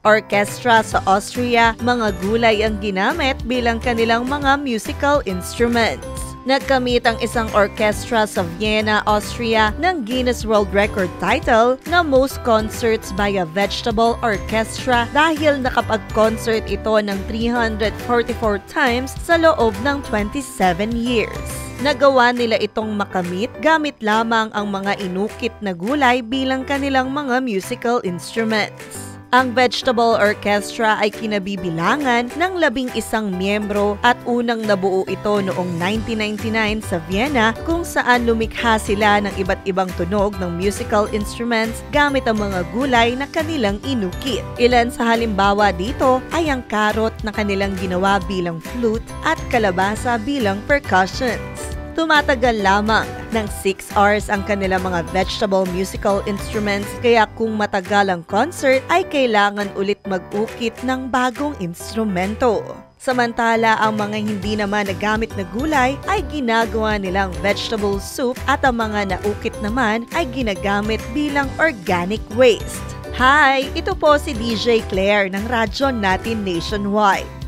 orchestra sa Austria, mga gulay ang ginamit bilang kanilang mga musical instruments. Nagkamit ang isang orchestra sa Vienna, Austria ng Guinness World Record title na Most Concerts by a Vegetable Orchestra dahil nakapag-concert ito ng 344 times sa loob ng 27 years. Nagawa nila itong makamit gamit lamang ang mga inukit na gulay bilang kanilang mga musical instruments. Ang Vegetable Orchestra ay kinabibilangan ng 11 miyembro at unang nabuo ito noong 1999 sa Vienna kung saan lumikha sila ng iba't ibang tunog ng musical instruments gamit ang mga gulay na kanilang inukit. Ilan sa halimbawa dito ay ang carrot na kanilang ginawa bilang flute at kalabasa bilang percussions. Tumatagal lamang ng 6 hours ang kanilang mga vegetable musical instruments kaya kung matagal ang concert ay kailangan ulit mag-ukit ng bagong instrumento. Samantala, ang mga hindi naman nagamit na gulay ay ginagawa nilang vegetable soup at ang mga naukit naman ay ginagamit bilang organic waste. Hi! Ito po si DJ Claire ng Radyo Natin Nationwide.